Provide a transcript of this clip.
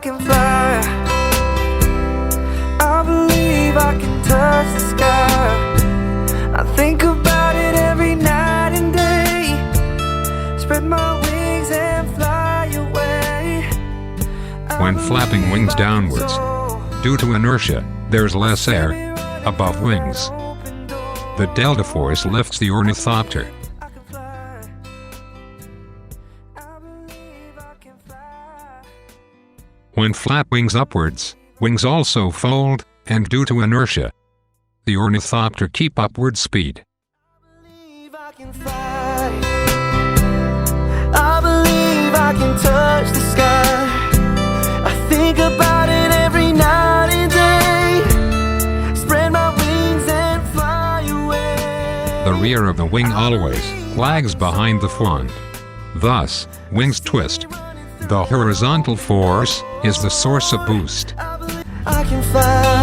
can fly. I believe I can touch the sky. I think about it every night and day. Spread my wings and fly away. When flapping wings downwards, due to inertia, there's less air above wings. The delta force lifts the ornithopter. When flap wings upwards, wings also fold, and due to inertia, the ornithopter keep upward speed. I can fly. I believe I can touch the sky. I think about it every night and day. Spread my wings and fly away. The rear of the wing always lags behind the front. Thus, wings twist. The horizontal force is the source of boost. I can fly.